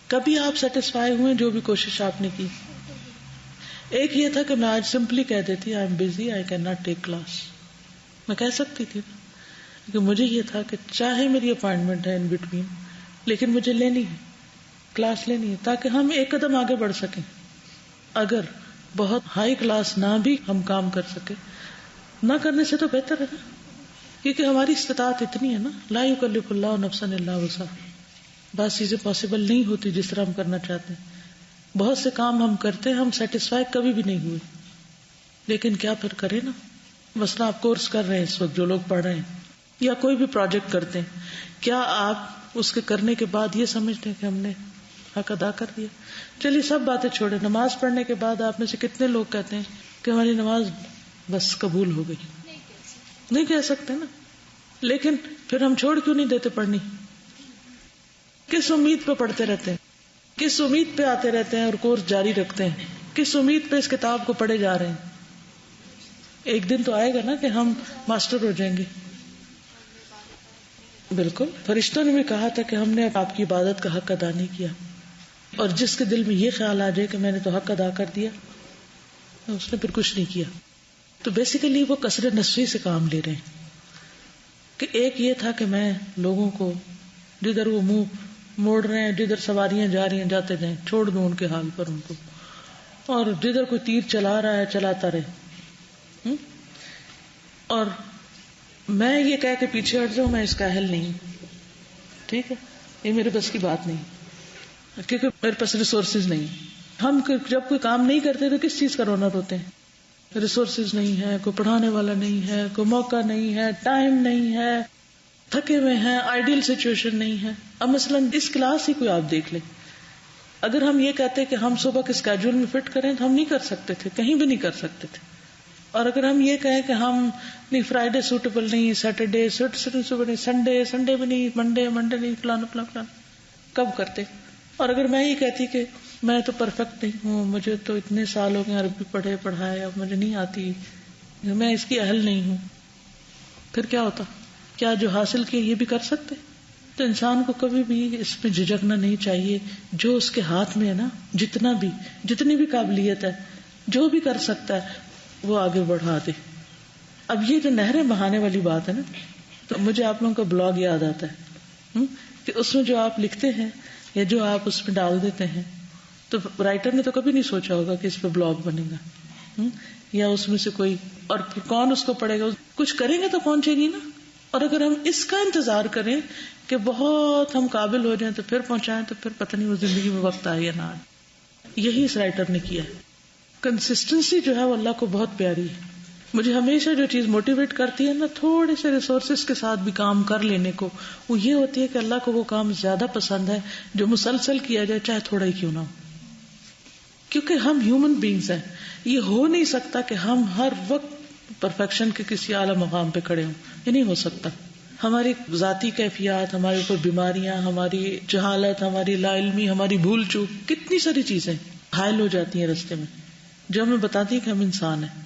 کبھی آپ سیٹسفائی ہوئے جو بھی کوشش آپ نے کی؟ ایک یہ تھا کہ میں آج سمپلی کہہ دیتی I am busy, I can not take class. میں کہہ سکتی تھی کہ مجھے یہ تھا کہ چاہے میری اپائنٹمنٹ ہے ان بٹوین لیکن مجھے لینی ہے, کلاس لینی ہے تاکہ ہم ایک قدم آگے بڑھ سکیں. اگر بہت ہائی کلاس نہ بھی ہم کام کر سکے, نہ کرنے سے تو بہتر ہے نا, کیونکہ ہماری استطاعت اتنی ہے نا, لا یکلف اللہ نفسا الا وسعہا. بعض چیزیں پاسبل نہیں ہوتی جس طرح ہم کرنا چاہتے ہیں. بہت سے کام ہم کرتے ہیں, ہم سیٹسفائی کبھی بھی نہیں ہوئے, لیکن کیا پھر کریں نا. مثلا آپ کورس کر رہے ہیں اس وقت, جو لوگ پڑھ رہے ہیں یا کوئی بھی پروجیکٹ کرتے ہیں, کیا آپ اس کے کرنے کے بعد یہ سمجھتے ہیں کہ ہم نے حق ادا کر دیا؟ چلیے سب باتیں چھوڑے, نماز پڑھنے کے بعد آپ میں سے کتنے لوگ کہتے ہیں کہ ہماری نماز بس قبول ہو گئی؟ نہیں کہہ سکتے نا. لیکن پھر ہم چھوڑ کیوں نہیں دیتے پڑھنی؟ کس امید پہ پڑھتے رہتے ہیں, کس امید پہ آتے رہتے ہیں اور کورس جاری رکھتے ہیں, کس امید پہ اس کتاب کو پڑھے جا رہے ہیں؟ ایک دن تو آئے گا نا کہ ہم ماسٹر ہو جائیں گے. بالکل, فرشتوں نے بھی کہا تھا کہ ہم نے آپ کی عبادت کا حق ادا نہیں کیا, اور جس کے دل میں یہ خیال آ جائے کہ میں نے تو حق ادا کر دیا, اس نے پھر کچھ نہیں کیا. تو بیسیکلی وہ کثر نسوی سے کام لے رہے ہیں کہ ایک یہ تھا کہ میں لوگوں کو جدھر وہ منہ موڑ رہے ہیں, جدھر سواریاں جا رہی ہیں جاتے جائیں, چھوڑ دوں ان کے حال پر ان کو, اور جدھر کوئی تیر چلا رہا ہے چلاتا رہے. اور میں یہ کہہ کے پیچھے ہٹ جاؤں میں اس کا اہل نہیں, ٹھیک ہے, یہ میرے بس کی بات نہیں, کیونکہ میرے پاس ریسورسز نہیں. ہم جب کوئی کام نہیں کرتے تو کس چیز کا رونا روتے ہیں؟ ریسورسز نہیں ہے, کوئی پڑھانے والا نہیں ہے, کوئی موقع نہیں ہے, ٹائم نہیں ہے, تھکے ہوئے ہیں, آئیڈیل سچویشن نہیں ہے. اب مثلا اس کلاس ہی کوئی آپ دیکھ لیں, اگر ہم یہ کہتے کہ ہم صبح کے اسکیڈول میں فٹ کریں تو ہم نہیں کر سکتے تھے, کہیں بھی نہیں کر سکتے تھے. اور اگر ہم یہ کہیں کہ ہم نہیں, فرائیڈے سوٹیبل نہیں, سیٹرڈے سنڈے بھی نہیں, منڈے نہیں, فلانا کب کرتے. اور اگر میں یہ کہتی کہ میں تو پرفیکٹ نہیں ہوں, مجھے تو اتنے سال ہو گئے عربی پڑھائے, اب مجھے نہیں آتی, میں اس کی اہل نہیں ہوں, پھر کیا ہوتا؟ کیا جو حاصل کیا یہ بھی کر سکتے؟ تو انسان کو کبھی بھی اس میں جھجکنا نہیں چاہیے. جو اس کے ہاتھ میں ہے نا, جتنی بھی قابلیت ہے, جو بھی کر سکتا ہے وہ آگے بڑھا دے. اب یہ جو نہریں بہانے والی بات ہے نا, تو مجھے آپ لوگوں کا بلاگ یاد آتا ہے کہ اس میں جو آپ لکھتے ہیں یا جو آپ اس میں ڈال دیتے ہیں, تو رائٹر نے تو کبھی نہیں سوچا ہوگا کہ اس پہ بلاگ بنے گا, یا اس میں سے کوئی, اور پھر کون اس کو پڑھے گا. کچھ کریں گے تو پہنچے گی نا. اور اگر ہم اس کا انتظار کریں کہ بہت ہم قابل ہو جائیں تو پھر پہنچائیں, تو پھر پتہ نہیں وہ زندگی میں وقت آئے یا نہ آئے. یہی اس رائٹر نے کیا ہے. کنسسٹنسی جو ہے وہ اللہ کو بہت پیاری ہے. مجھے ہمیشہ جو چیز موٹیویٹ کرتی ہے نا, تھوڑے سے ریسورسز کے ساتھ بھی کام کر لینے کو, وہ یہ ہوتی ہے کہ اللہ کو وہ کام زیادہ پسند ہے جو مسلسل کیا جائے, چاہے تھوڑا ہی کیوں نہ ہو. کیونکہ ہم ہیومن بینگز ہیں, یہ ہو نہیں سکتا کہ ہم ہر وقت پرفیکشن کے کسی اعلیٰ مقام پہ کھڑے ہوں, یہ نہیں ہو سکتا. ہماری ذاتی کیفیات, ہمارے اوپر بیماریاں, ہماری جہالت, ہماری لا علمی, ہماری بھول چوک, کتنی ساری چیزیں حائل ہو جاتی ہیں رستے میں, جو ہمیں بتاتی ہیں کہ ہم انسان ہیں.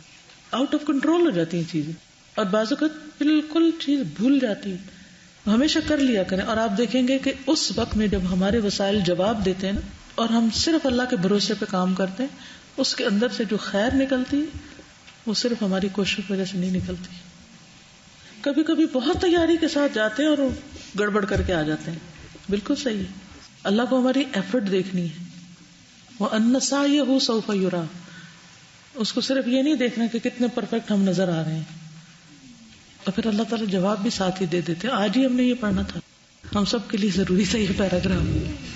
آؤٹ آف کنٹرول ہو جاتی ہیں چیزیں, اور بعض اوقات بالکل چیز بھول جاتی ہے. ہمیشہ کر لیا کریں, اور آپ دیکھیں گے کہ اس وقت میں جب ہمارے وسائل جواب دیتے ہیں نا, اور ہم صرف اللہ کے بھروسے پہ کام کرتے ہیں, اس کے اندر سے جو خیر نکلتی ہے وہ صرف ہماری کوشش کی وجہ سے نہیں نکلتی. کبھی کبھی بہت تیاری کے ساتھ جاتے ہیں اور گڑبڑ کر کے آ جاتے ہیں, بالکل صحیح ہے. اللہ کو ہماری ایفرٹ دیکھنی ہے. وَأَنَّ سَعْيَهُ سَوْفَ يُرَىٰ, اس کو صرف یہ نہیں دیکھنا کہ کتنے پرفیکٹ ہم نظر آ رہے ہیں. اور پھر اللہ تعالیٰ جواب بھی ساتھ ہی دے دیتے. آج ہی ہم نے یہ پڑھنا تھا, ہم سب کے لیے ضروری تھا یہ پیراگراف,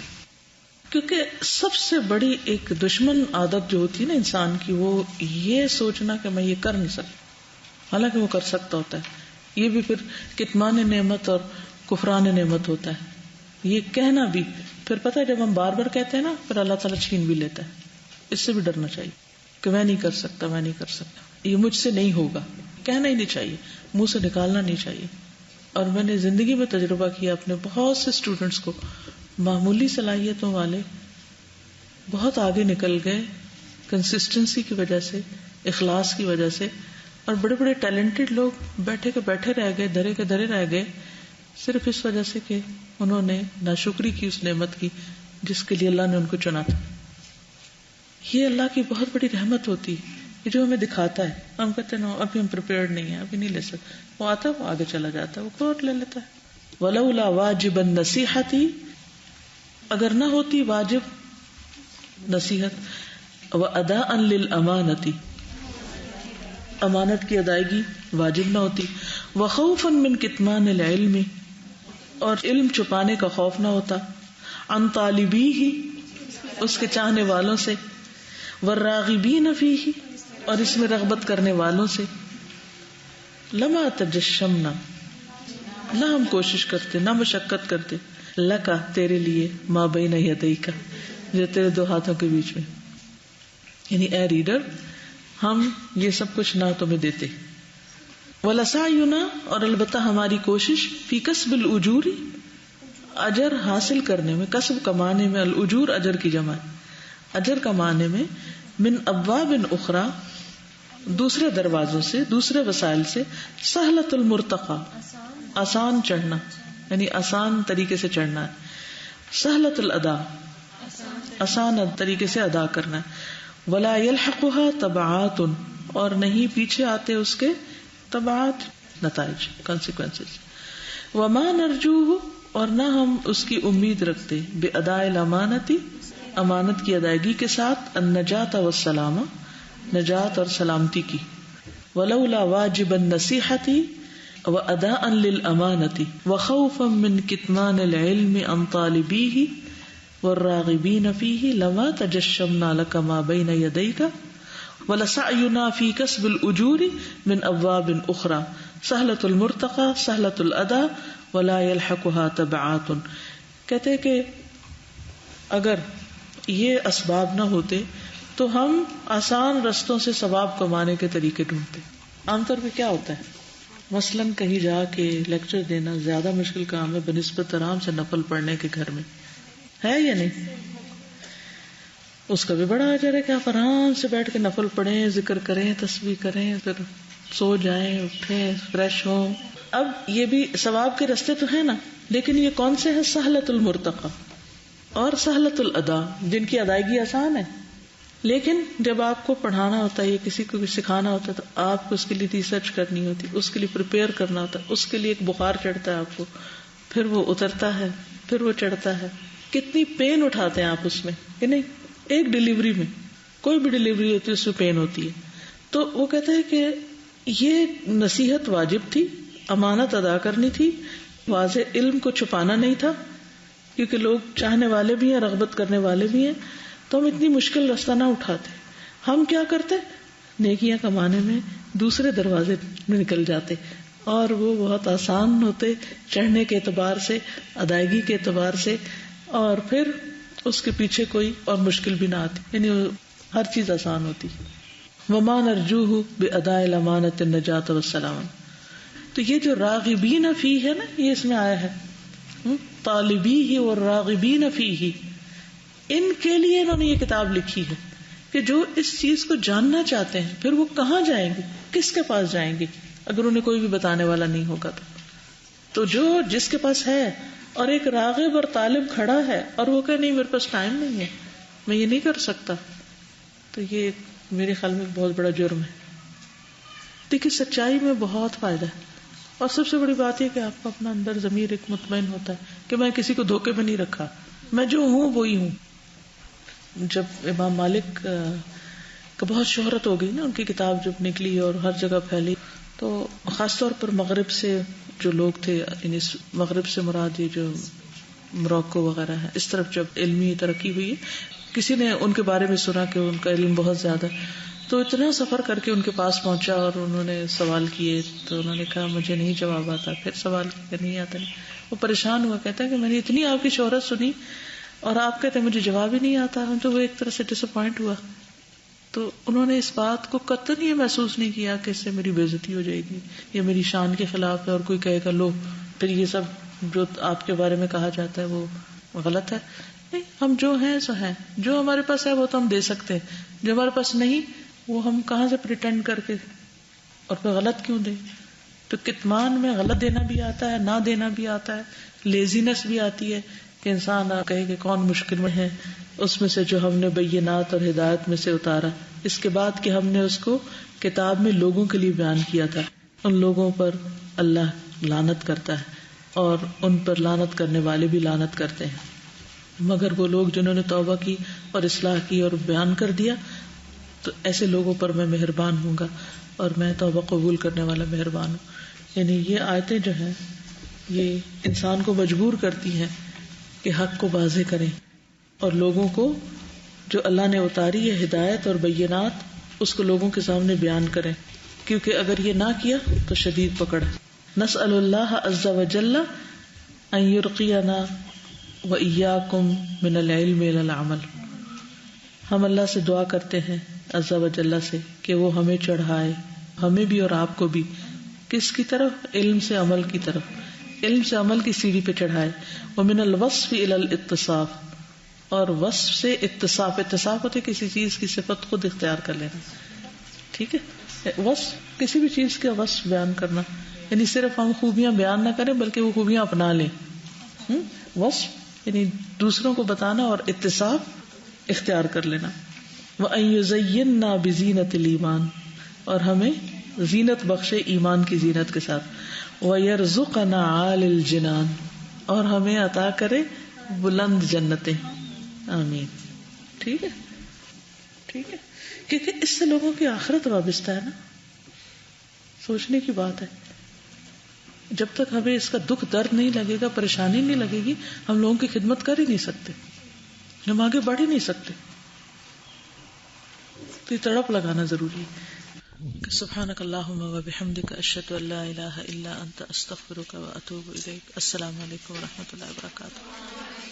کیونکہ سب سے بڑی ایک دشمن عادت جو ہوتی ہے نا انسان کی, وہ یہ سوچنا کہ میں یہ کر نہیں سکتا, حالانکہ وہ کر سکتا ہوتا ہے. یہ بھی پھر کتمان نعمت اور کفران نعمت ہوتا ہے. یہ کہنا بھی پھر پتہ ہے جب ہم بار بار کہتے ہیں نا, پھر اللہ تعالیٰ چھین بھی لیتا ہے. اس سے بھی ڈرنا چاہیے کہ میں نہیں کر سکتا, یہ مجھ سے نہیں ہوگا. کہنا ہی نہیں چاہیے, منہ سے نکالنا نہیں چاہیے. اور میں نے زندگی میں تجربہ کیا اپنے بہت سے اسٹوڈینٹس کو, معمولی صلاحیتوں والے بہت آگے نکل گئے کنسسٹنسی کی وجہ سے, اخلاص کی وجہ سے. اور بڑے بڑے ٹیلنٹڈ لوگ بیٹھے کے بیٹھے رہ گئے, دھرے کے دھرے رہ گئے, صرف اس وجہ سے کہ انہوں نے ناشکری کی اس نعمت کی جس کے لیے اللہ نے ان کو چنا تھا. یہ اللہ کی بہت بڑی رحمت ہوتی ہے جو ہمیں دکھاتا ہے. ہم کہتے ہیں ابھی ہم پریپیئرڈ نہیں ہیں, ابھی نہیں لے سکتے. وہ آتا ہے, وہ آگے چلا جاتا ہے, وہ کوٹ لے لیتا ہے. وَلَوْلَا وَاجِبَ النَّصِيحَةِ, اگر نہ ہوتی واجب نصیحت, وَأَدَاءً لِلْأَمَانَةِ, امانت کی ادائیگی واجب نہ ہوتی, وَخَوْفًا مِنْ كِتْمَانِ الْعِلْمِ, اور علم چھپانے کا خوف نہ ہوتا, عَنْ طَالِبِيهِ, اس کے چاہنے والوں سے, وَالرَّاغِبِينَ فِيهِ, اور اس میں رغبت کرنے والوں سے, لَمَا تَجَشَّمْنَا, نہ ہم کوشش کرتے, نہ مشقت کرتے, لَكَ, تیرے لیے, مَا بَيْنَ يَدَيْكَ, جو تیرے دو ہاتھوں کے بیچ میں. یعنی اے ریڈر, ہم یہ سب کچھ نہ تمہیں دیتے. وَلَسَعْيُنَا, اور البتہ ہماری کوشش, فی کسب الأجور, اجر حاصل کرنے میں, کسب کمانے میں, الأجور اجر کی جمع ہے, اجر کمانے میں, من ابواب اخرى, دوسرے دروازوں سے, دوسرے وسائل سے, سہلۃ المرتقى, آسان چڑھنا, یعنی آسان طریقے سے چڑھنا ہے, سہلۃ الادا, آسان طریقے سے ادا کرنا ہے, ولا يلحقها تبعات, اور نہیں پیچھے آتے اس کے تبعات, نتائج, consequences. وما نرجوه, اور نہ ہم اس کی امید رکھتے, بأداء الامانتی, امانت کی ادائیگی کے ساتھ, النجات والسلامہ, نجات اور سلامتی کی. ولولا واجب النصیحۃ وأداء للامانۃ وخوفا من کتمان العلم عن طالبیہ والراغبین فیہ لما تجشمنا لک ما بین یدیک ولسعینا فی کسب الاجور من ابواب اخرى سہلۃ المرتقى سہلۃ الادا ولا يلحقها تبعات. کہتے کہ اگر یہ اسباب نہ ہوتے تو ہم آسان رستوں سے ثواب کمانے کے طریقے ڈھونڈتے. عام طور پہ کیا ہوتا ہے، مثلاً کہیں جا کے لیکچر دینا زیادہ مشکل کام ہے بنسبت آرام سے نفل پڑھنے کے گھر میں، ہے یا نہیں؟ اس کا بھی بڑا اجر ہے کہ آپ آرام سے بیٹھ کے نفل پڑھیں، ذکر کریں، تسبیح کریں، پھر سو جائیں، اٹھیں، فریش ہوں. اب یہ بھی ثواب کے رستے تو ہیں نا، لیکن یہ کون سے ہیں؟ سہلۃ المرتقی اور سہلۃ الادا، جن کی ادائیگی آسان ہے. لیکن جب آپ کو پڑھانا ہوتا ہے یا کسی کو بھی سکھانا ہوتا ہے تو آپ کو اس کے لیے ریسرچ کرنی ہوتی ہے، اس کے لیے پریپیئر کرنا ہوتا ہے، اس کے لیے ایک بخار چڑھتا ہے آپ کو، پھر وہ اترتا ہے، پھر وہ چڑھتا ہے. کتنی پین اٹھاتے ہیں آپ اس میں کہ نہیں؟ ایک ڈلیوری میں، کوئی بھی ڈلیوری ہوتی ہے اس میں پین ہوتی ہے. تو وہ کہتے ہیں کہ یہ نصیحت واجب تھی، امانت ادا کرنی تھی، واضح علم کو چھپانا نہیں تھا، کیونکہ لوگ چاہنے والے بھی ہیں، رغبت کرنے والے بھی ہیں. تو ہم اتنی مشکل راستہ نہ اٹھاتے. ہم کیا کرتے؟ نیکیاں کمانے میں دوسرے دروازے میں نکل جاتے، اور وہ بہت آسان ہوتے چڑھنے کے اعتبار سے، ادائیگی کے اعتبار سے، اور پھر اس کے پیچھے کوئی اور مشکل بھی نہ آتی، یعنی ہر چیز آسان ہوتی. وما نرجوہ بأداء الامانۃ النجاۃ والسلام. تو یہ جو راغبین فیہ ہے نا، یہ اس میں آیا ہے، طالبیہ والراغبین فیہ، ان کے لیے انہوں نے یہ کتاب لکھی ہے کہ جو اس چیز کو جاننا چاہتے ہیں، پھر وہ کہاں جائیں گے، کس کے پاس جائیں گے اگر انہیں کوئی بھی بتانے والا نہیں ہوگا. تو جو جس کے پاس ہے، اور ایک راغب اور طالب کھڑا ہے اور وہ کہ نہیں میرے پاس ٹائم نہیں ہے، میں یہ نہیں کر سکتا، تو یہ میرے خیال میں بہت بڑا جرم ہے. دیکھیے سچائی میں بہت فائدہ ہے، اور سب سے بڑی بات یہ کہ آپ کا اپنا اندر ضمیر ایک مطمئن ہوتا ہے کہ میں کسی کو دھوکے میں نہیں رکھا، میں جو ہوں وہی ہوں. جب امام مالک کا بہت شہرت ہو گئی نا، ان کی کتاب جب نکلی اور ہر جگہ پھیلی، تو خاص طور پر مغرب سے جو لوگ تھے، یعنی مغرب سے مراد یہ جو موروکو وغیرہ ہے، اس طرف جب علمی ترقی ہوئی، کسی نے ان کے بارے میں سنا کہ ان کا علم بہت زیادہ، تو اتنا سفر کر کے ان کے پاس پہنچا اور انہوں نے سوال کیے، تو انہوں نے کہا مجھے نہیں جواب آتا. پھر سوال کیا نہیں آتا، نہیں. وہ پریشان ہوا، کہتا ہے کہ میں نے اتنی آپ کی شہرت سنی اور آپ کہتے ہیں مجھے جواب ہی نہیں آتا. تو وہ ایک طرح سے ڈس اپوائنٹ ہوا. تو انہوں نے اس بات کو قطعاً یہ محسوس نہیں کیا کہ اس سے میری بے عزتی ہو جائے گی، یہ میری شان کے خلاف ہے اور کوئی کہے گا لو پھر یہ سب جو آپ کے بارے میں کہا جاتا ہے وہ غلط ہے. نہیں، ہم جو ہیں سو ہیں، جو ہمارے پاس ہے وہ تو ہم دے سکتے ہیں، جو ہمارے پاس نہیں وہ ہم کہاں سے پریٹینڈ کر کے اور پھر غلط کیوں دیں. تو کتمان میں غلط دینا بھی آتا ہے، نہ دینا بھی آتا ہے، لیزینس بھی آتی ہے کہ انسان کہے کہ کون مشکل میں ہے. اس میں سے جو ہم نے بینات اور ہدایت میں سے اتارا، اس کے بعد کہ ہم نے اس کو کتاب میں لوگوں کے لیے بیان کیا تھا، ان لوگوں پر اللہ لعنت کرتا ہے اور ان پر لعنت کرنے والے بھی لعنت کرتے ہیں، مگر وہ لوگ جنہوں نے توبہ کی اور اصلاح کی اور بیان کر دیا، تو ایسے لوگوں پر میں مہربان ہوں گا اور میں توبہ قبول کرنے والا مہربان ہوں. یعنی یہ آیتیں جو ہیں یہ انسان کو مجبور کرتی ہیں کہ حق کو واضح کریں اور لوگوں کو جو اللہ نے اتاری ہے ہدایت اور بینات، اس کو لوگوں کے سامنے بیان کریں، کیونکہ اگر یہ نہ کیا تو شدید پکڑ ہے. نسأل اللہ عز وجل ان یرقینا وإیاکم من العلم الی العمل. ہم اللہ سے دعا کرتے ہیں عز وجل سے کہ وہ ہمیں چڑھائے، ہمیں بھی اور آپ کو بھی، کس کی طرف؟ علم سے عمل کی طرف، علم سے عمل کی سیڑھی پہ چڑھائے. ومن الوصف الی الاتصاف، اور وصف سے اتصاف. اتصاف ہوتے کسی چیز کی صفت خود اختیار کر لینا، ٹھیک ہے. وصف کسی بھی چیز کا وصف بیان کرنا، یعنی صرف ہم خوبیاں بیان نہ کریں بلکہ وہ خوبیاں اپنا لیں. وصف یعنی دوسروں کو بتانا اور اتصاف اختیار کر لینا. وَأَن يُزَيِّنَّا بِزِينَةِ الْإِيمَانِ، اور ہمیں زینت بخشے ایمان کی زینت کے ساتھ. وَيَرْزُقَنَا عَالِ الْجِنَانِ، اور ہمیں عطا کرے بلند جنتیں، آمین. ٹھیک ہے، ٹھیک ہے، کیونکہ اس سے لوگوں کی آخرت وابستہ ہے نا. سوچنے کی بات ہے، جب تک ہمیں اس کا دکھ درد نہیں لگے گا، پریشانی نہیں لگے گی، ہم لوگوں کی خدمت کر ہی نہیں سکتے، ہم آگے بڑھ ہی نہیں سکتے. تو یہ تڑپ لگانا ضروری ہے. سبحانک اللہم و بحمدک، اشہد ان لا الہ الا انت، استغفرک و اتوب الیک۔ السلام علیکم و رحمۃ اللہ وبرکاتہ۔